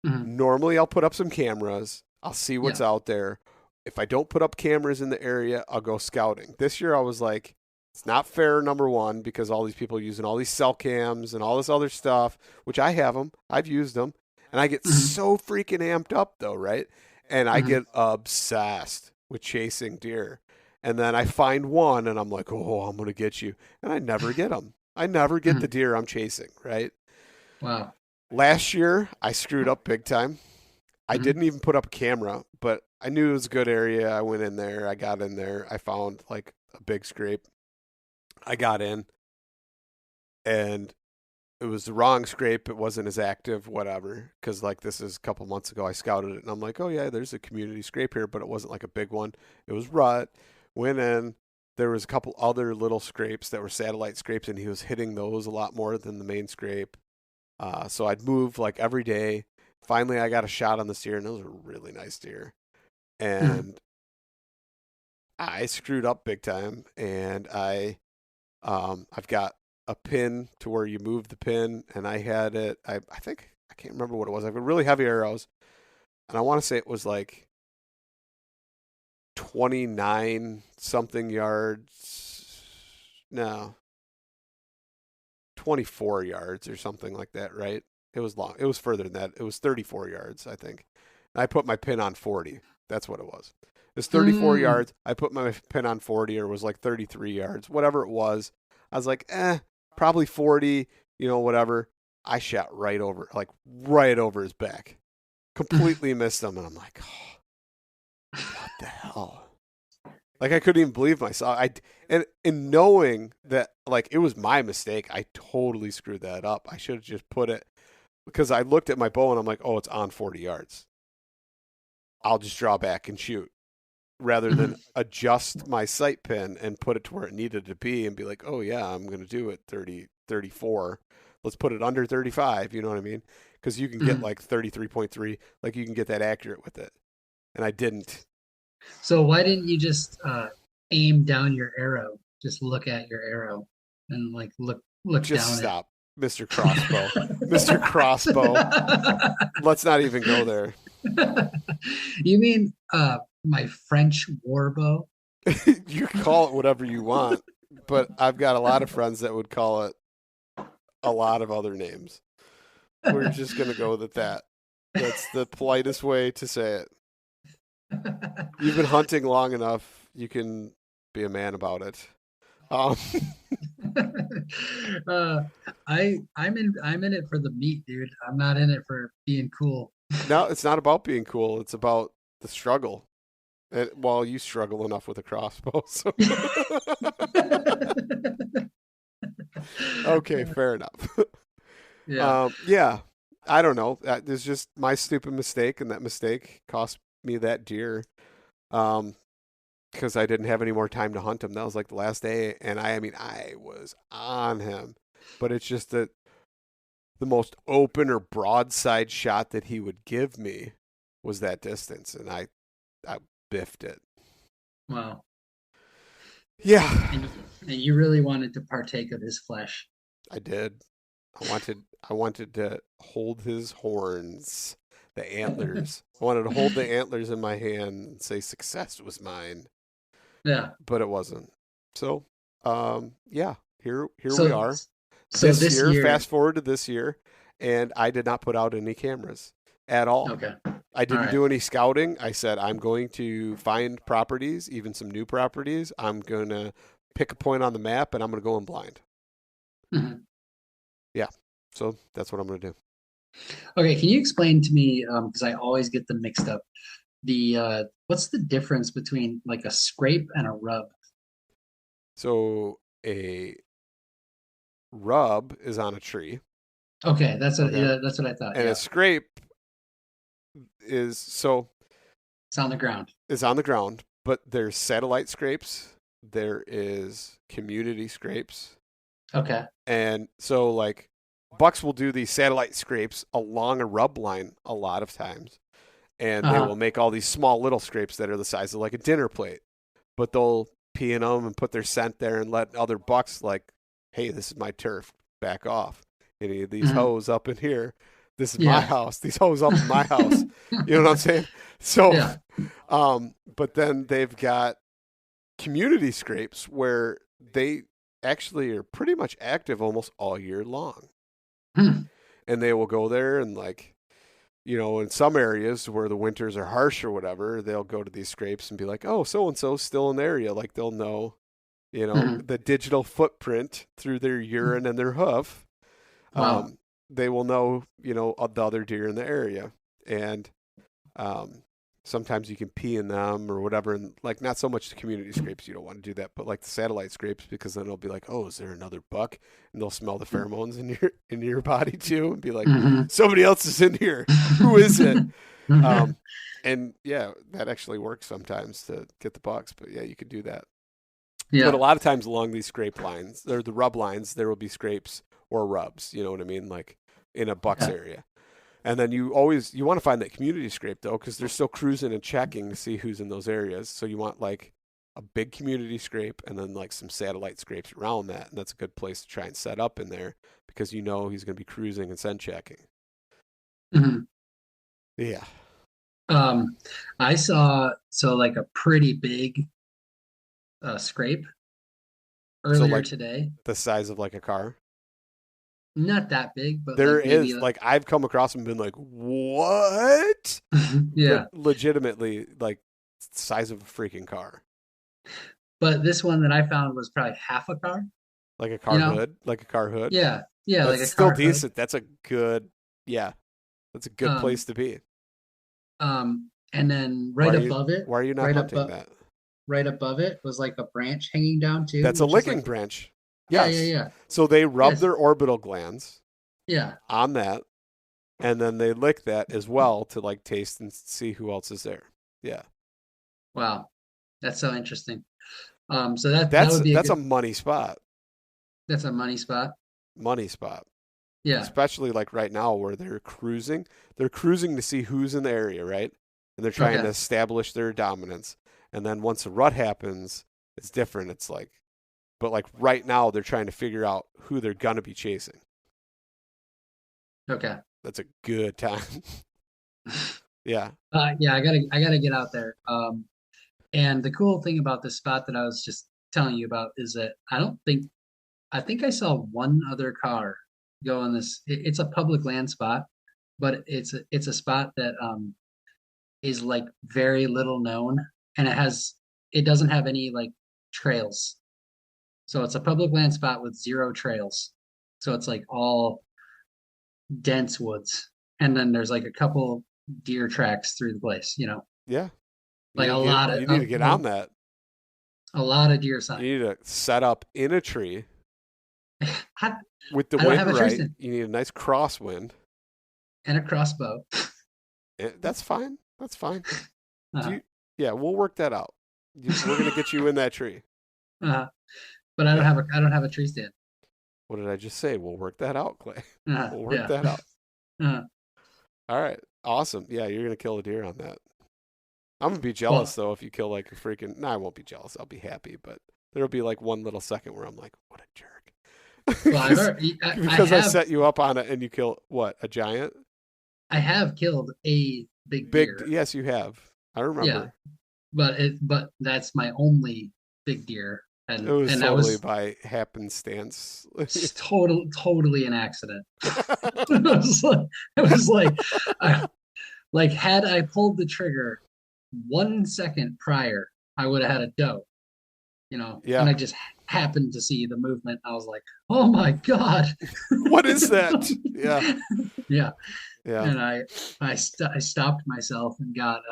Normally, I'll put up some cameras. I'll see what's out there. If I don't put up cameras in the area, I'll go scouting. This year, I was like, it's not fair, number one, because all these people are using all these cell cams and all this other stuff, which I have them. I've used them. And I get so freaking amped up, though, right? And I get obsessed with chasing deer. And then I find one, and I'm like, oh, I'm going to get you. And I never get them. I never get the deer I'm chasing, right? Wow. Last year, I screwed up big time. I didn't even put up a camera, but I knew it was a good area. I went in there. I got in there. I found like a big scrape. I got in, and it was the wrong scrape. It wasn't as active, whatever, because like this is a couple months ago. I scouted it, and I'm like, oh, yeah, there's a community scrape here, but it wasn't like a big one. It was rut. Went in. There was a couple other little scrapes that were satellite scrapes, and he was hitting those a lot more than the main scrape. So I'd move like every day. Finally, I got a shot on this deer, and it was a really nice deer. And I screwed up big time, and I've got a pin to where you move the pin, and I had it. I think I can't remember what it was. I had really heavy arrows, and I want to say it was like 29 something yards. No, 24 yards or something like that, right? It was long. It was further than that. It was 34 yards, I think. And I put my pin on 40. That's what it was. It was 34 yards. I put my pin on 40, or it was like 33 yards, whatever it was. I was like, probably 40, whatever. I shot right over his back. Completely missed him. And I'm like, oh, what the hell? Like, I couldn't even believe myself. And knowing that, like, it was my mistake, I totally screwed that up. I should have just put it, because I looked at my bow and I'm like, oh, it's on 40 yards. I'll just draw back and shoot, rather than adjust my sight pin and put it to where it needed to be and be like, oh, yeah, I'm going to do it 30, 34. Let's put it under 35, you know what I mean? Because you can get like 33.3, like you can get that accurate with it. And I didn't. So why didn't you just aim down your arrow? Just look at your arrow and like look just down. Stop, Mr. Crossbow. Mr. Crossbow. Let's not even go there. You mean my French war bow? You can call it whatever you want, but I've got a lot of friends that would call it a lot of other names. We're just going to go with that. That's the politest way to say it. You've been hunting long enough. You can be a man about it. I'm in it for the meat, dude. I'm not in it for being cool. No, it's not about being cool. It's about the struggle. Well, you struggle enough with a crossbow. So. Okay, fair enough. Yeah. I don't know. There's just my stupid mistake, and that mistake cost me that deer. Because I didn't have any more time to hunt him. That was like the last day, and I was on him. But it's just that the most open or broadside shot that he would give me was that distance, and I biffed it. Wow. Yeah. And you really wanted to partake of his flesh. I did. I wanted to hold his horns, the antlers. I wanted to hold the antlers in my hand and say success was mine. Yeah. But it wasn't. So, yeah, here So- we are. So This year, fast forward to this year, and I did not put out any cameras at all. Okay. I didn't right. do any scouting. I said, I'm going to find properties, even some new properties. I'm going to pick a point on the map and I'm going to go in blind. Mhm. Yeah. So that's what I'm going to do. Okay, can you explain to me, because I always get them mixed up, what's the difference between like a scrape and a rub? So a rub is on a tree. Okay, that's what Okay. that's what I thought. And Yeah, a scrape is it's on the ground. on the ground, but there's satellite scrapes. There is community scrapes. Okay. And so like bucks will do these satellite scrapes along a rub line a lot of times. And they will make all these small little scrapes that are the size of like a dinner plate. But they'll pee in them and put their scent there and let other bucks like, hey, this is my turf, back off. Any of these hoes up in here, this is my house. These hoes up in my house. You know what I'm saying? So, but then they've got community scrapes where they actually are pretty much active almost all year long. And they will go there and like, you know, in some areas where the winters are harsh or whatever, they'll go to these scrapes and be like, oh, so-and-so's still in the area. Like they'll know, you know, the digital footprint through their urine and their hoof. Wow. They will know, you know, the other deer in the area. And sometimes you can pee in them or whatever. And like not so much the community scrapes, you don't want to do that, but like the satellite scrapes, because then it'll be like, oh, is there another buck? And they'll smell the pheromones in your body too and be like, somebody else is in here. Who is it? And yeah, that actually works sometimes to get the bucks, but yeah, you could do that. Yeah. But a lot of times along these scrape lines, or the rub lines, there will be scrapes or rubs, you know what I mean? Like in a buck's area. And then you want to find that community scrape though, because they're still cruising and checking to see who's in those areas. So you want like a big community scrape and then like some satellite scrapes around that. And that's a good place to try and set up in there because you know he's going to be cruising and scent checking. Yeah. I saw like a pretty big scrape earlier today. The size of like a car? Not that big, but there like is like I've come across and been like, what? Yeah. But legitimately like size of a freaking car. But this one that I found was probably half a car. Like a car hood? Like a car hood? Yeah. Yeah. That's like a still car decent. hood. That's a good that's a good place to be. And then above it. Why are you not hunting that? Right above it was like a branch hanging down too. That's a licking branch. Yes. Yeah. So they rub their orbital glands on that, and then they lick that as well to like taste and see who else is there. Yeah. Wow. That's so interesting. So that would be a money spot. That's a money spot. Money spot. Yeah. Especially like right now where they're cruising. They're cruising to see who's in the area, right? And they're trying to establish their dominance. And then once a rut happens, it's different. It's like, but like right now they're trying to figure out who they're gonna be chasing. Okay. That's a good time. Yeah. Yeah, I gotta get out there. And the cool thing about this spot that I was just telling you about is that I think I saw one other car go on this. It's a public land spot, but it's a spot that is like very little known, and it doesn't have any like trails. So it's a public land spot with 0 trails. So it's like all dense woods, and then there's like a couple deer tracks through the place. You know. Yeah. Like you need to get on that. A lot of deer sign. You need to set up in a tree with the I don't wind have a right. You need a nice crosswind and a crossbow. That's fine. That's fine. Yeah, we'll work that out. We're gonna get you in that tree. But I don't have a tree stand. What did I just say? We'll work that out, Clay. We'll work that out. All right. Awesome. Yeah, you're gonna kill a deer on that. I'm gonna be jealous though if you kill like a freaking. No, I won't be jealous. I'll be happy, but there'll be like one little second where I'm like, "What a jerk!" Well, because I set you up on it and you kill what, a giant? I have killed a big deer. Yes, you have. I remember. Yeah, but that's my only big deer, and it was and totally by happenstance. It's totally an accident. It was like Like, had I pulled the trigger 1 second prior, I would have had a doe, and Yeah. I just happened to see the movement. I was like, oh my God. What is that? Yeah. Yeah. Yeah. And I stopped myself and got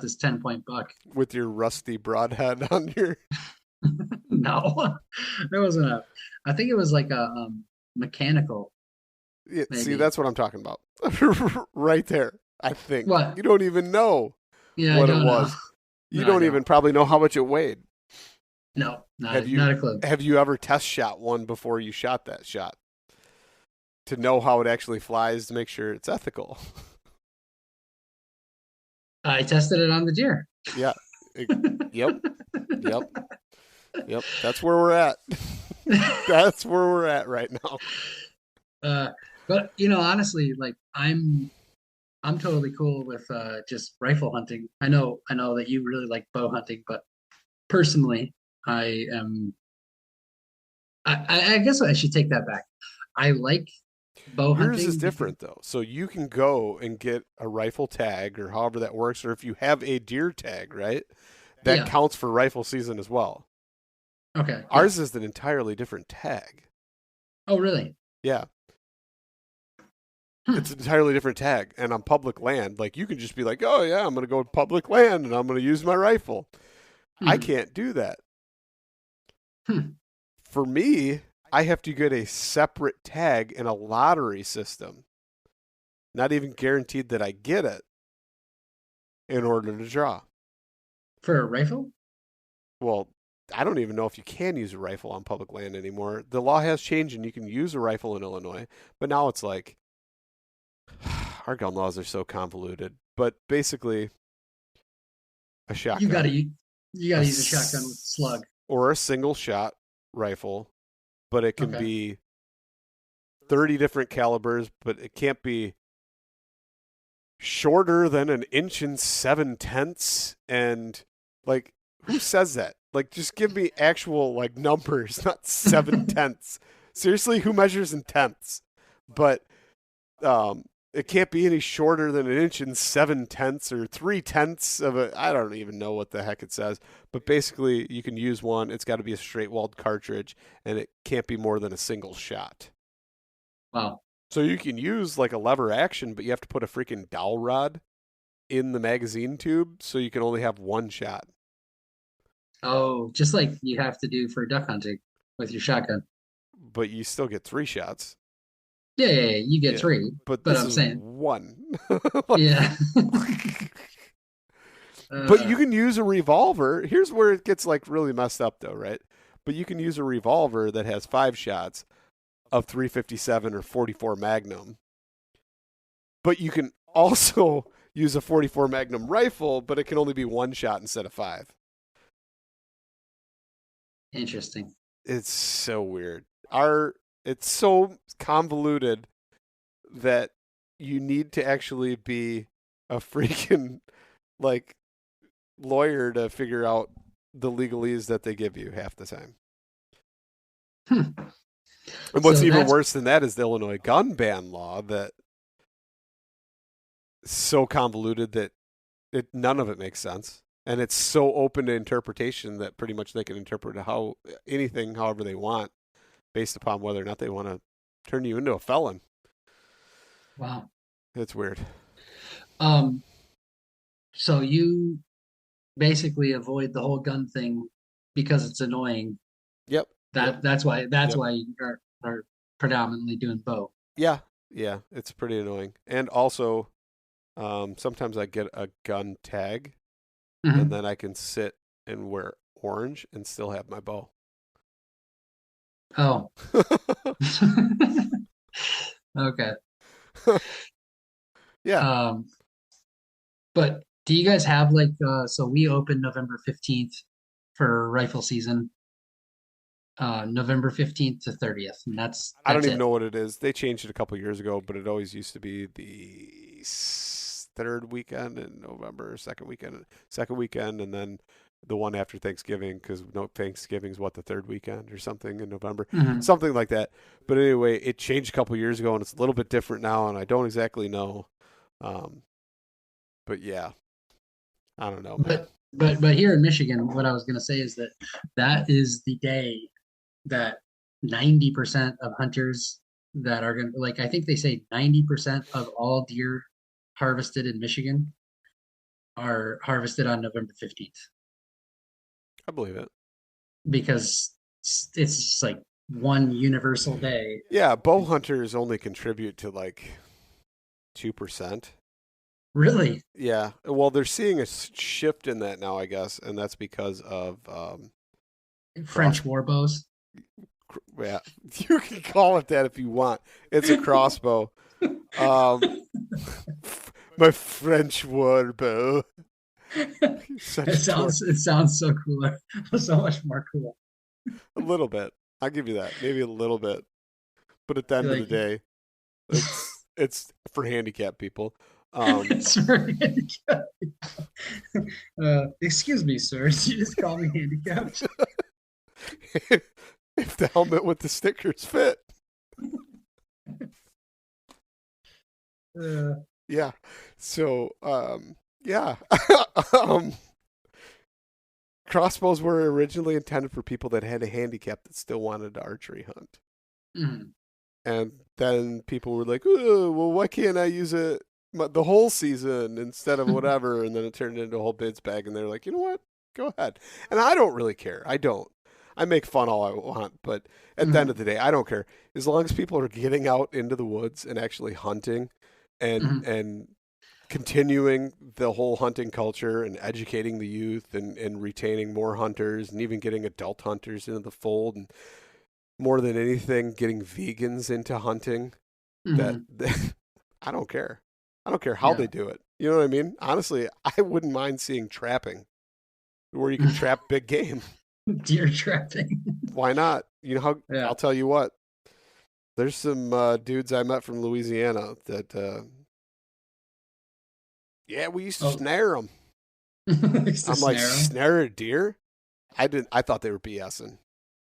this 10-point buck. With your rusty broadhead on your. No, it wasn't I think it was like a mechanical, Yeah, see, maybe. that's what I'm talking about. Right there. I think. What? You don't even know Yeah, I what it don't know. was. You No, I don't don't. even probably know how much it weighed. No, Have not a clue. you ever test shot one before you shot that shot? To know how it actually flies to make sure it's ethical. I tested it on the deer. Yeah. Yep. Yep. Yep. That's where we're at. That's where we're at right now. But honestly, like I'm totally cool with just rifle hunting. I know that you really like bow hunting, but personally, I am. I guess I should take that back. I like bow Yours hunting is different though. So you can go and get a rifle tag or however that works, or if you have a deer tag, right? That Yeah. counts for rifle season as well. Okay. Ours is an entirely different tag. Oh, really? Yeah. Hmm. It's an entirely different tag. And on public land, like you can just be like, oh yeah, I'm going to go to public land and I'm going to use my rifle. I can't do that. For me, I have to get a separate tag in a lottery system. Not even guaranteed that I get it in order to draw. For a rifle? Well, I don't even know if you can use a rifle on public land anymore. The law has changed and you can use a rifle in Illinois, but now it's like our gun laws are so convoluted. But basically, a shotgun. You gotta use a shotgun with a slug. Or a single shot rifle, but it can be 30 different calibers, but it can't be shorter than 1.7 inches. And like, who says that? Like, just give me actual like numbers, not 7/10. Seriously, who measures in tenths? But it can't be any shorter than 1.7 inches or 0.3 of a. I don't even know what the heck it says. But basically, you can use one. It's got to be a straight-walled cartridge, and it can't be more than a single shot. Wow. So you can use like a lever action, but you have to put a freaking dowel rod in the magazine tube, so you can only have one shot. Oh, just like you have to do for duck hunting with your shotgun. But you still get 3 shots. Yeah, you get 3. But I'm is saying 1. yeah. But you can use a revolver. Here's where it gets like really messed up though, right? But you can use a revolver that has 5 shots of 357 or 44 Magnum. But you can also use a 44 Magnum rifle, but it can only be 1 shot instead of 5. Interesting. It's so weird. It's so convoluted that you need to actually be a freaking like lawyer to figure out the legalese that they give you half the time. And what's even worse than that is the Illinois gun ban law that is so convoluted that none of it makes sense. And it's so open to interpretation that pretty much they can interpret anything however they want based upon whether or not they want to turn you into a felon. Wow. It's weird. So you basically avoid the whole gun thing because it's annoying. Yep. That's why you are predominantly doing bow. Yeah, it's pretty annoying. And also, sometimes I get a gun tag, and then I can sit and wear orange and still have my bow. Oh. Okay. Yeah. But do you guys have like so we open November 15th for rifle season. November 15th to 30th, and that's I don't even know what it is. They changed it a couple years ago, but it always used to be the 3rd weekend in November, second weekend, and then the one after Thanksgiving, because Thanksgiving's the 3rd weekend or something in November, something like that. But anyway, it changed a couple years ago, and it's a little bit different now, and I don't exactly know. But yeah, I don't know, man. But here in Michigan, what I was going to say is that is the day that 90% of hunters that are going to, like, I think they say 90% of all deer harvested in Michigan are harvested on November 15th I believe it. because it's just like one universal day. Yeah, bow hunters only contribute to like 2%. Really? Yeah. Well, they're seeing a shift in that now, I guess, and that's because of French war bows. yeah, you can call it that if you want. It's a crossbow. My French war bow. It sounds so cooler, so much more cool. A little bit. I'll give you that. Maybe a little bit. But at the end of the day, it's for handicapped people. It's for handicapped people. Excuse me, sir. Did you just call me handicapped? If the helmet with the stickers fit. Yeah. So, yeah. Crossbows were originally intended for people that had a handicap that still wanted to archery hunt. Mm. And then people were like, oh, well, why can't I use it the whole season instead of whatever? And then it turned into a whole bids bag. And they're like, you know what? Go ahead. And I don't really care. I don't. I make fun all I want. But at the end of the day, I don't care. As long as people are getting out into the woods and actually hunting and continuing the whole hunting culture and educating the youth and retaining more hunters and even getting adult hunters into the fold, and more than anything, getting vegans into hunting. That I don't care. I don't care how they do it. You know what I mean? Honestly, I wouldn't mind seeing trapping where you can trap big game. Deer trapping. Why not? You know how? Yeah. I'll tell you what. There's some dudes I met from Louisiana that we used to snare them. I'm like, snare a deer? I thought they were BSing.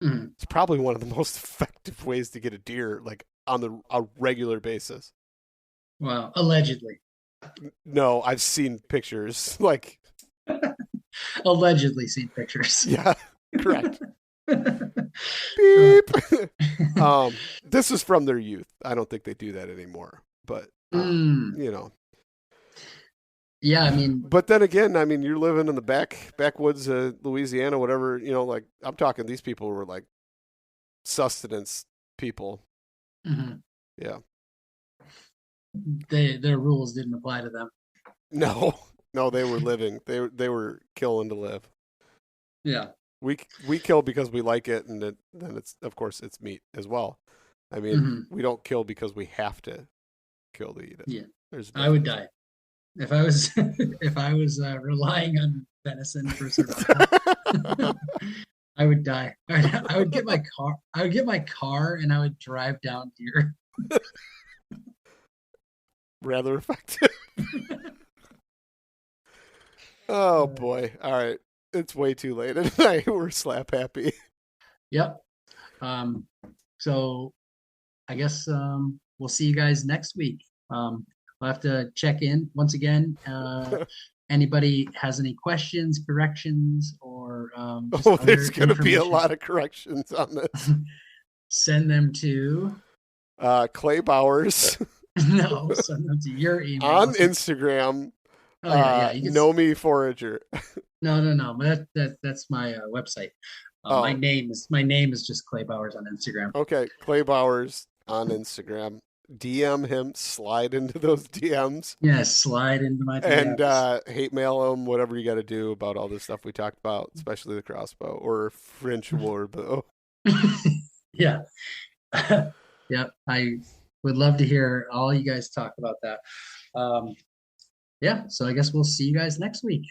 It's probably one of the most effective ways to get a deer, like on a regular basis. Wow, allegedly. No, I've seen pictures. Like, allegedly seen pictures. Yeah, correct. Beep. This is from their youth. I don't think they do that anymore. But you know. Yeah, I mean. But then again, I mean, you're living in the backwoods of Louisiana, whatever. You know, like I'm talking. These people were like sustenance people. Yeah. Their rules didn't apply to them. No, they were living. They were killing to live. Yeah. We kill because we like it, and then it's, of course, it's meat as well. I mean, we don't kill because we have to kill to eat it. Yeah, I would die if I was relying on venison for survival. I would die. I would get my car. I would get my car, and I would drive down deer. Rather effective. Oh boy! All right. It's way too late at night. We're slap happy. Yep. So I guess we'll see you guys next week. We'll have to check in once again. Anybody has any questions, corrections, or there's going to be a lot of corrections on this. Send them to Clay Bowers. No, send them to your email on Instagram. Oh, yeah. Know Me Forager. No. That's my website. My name is just Clay Bowers on Instagram. Okay, Clay Bowers on Instagram. DM him. Slide into those DMs. Yeah, slide into my DMs. And hate mail him. Whatever you got to do about all this stuff we talked about, especially the crossbow or French war bow. Yeah. Yep. I would love to hear all you guys talk about that. Yeah, so I guess we'll see you guys next week.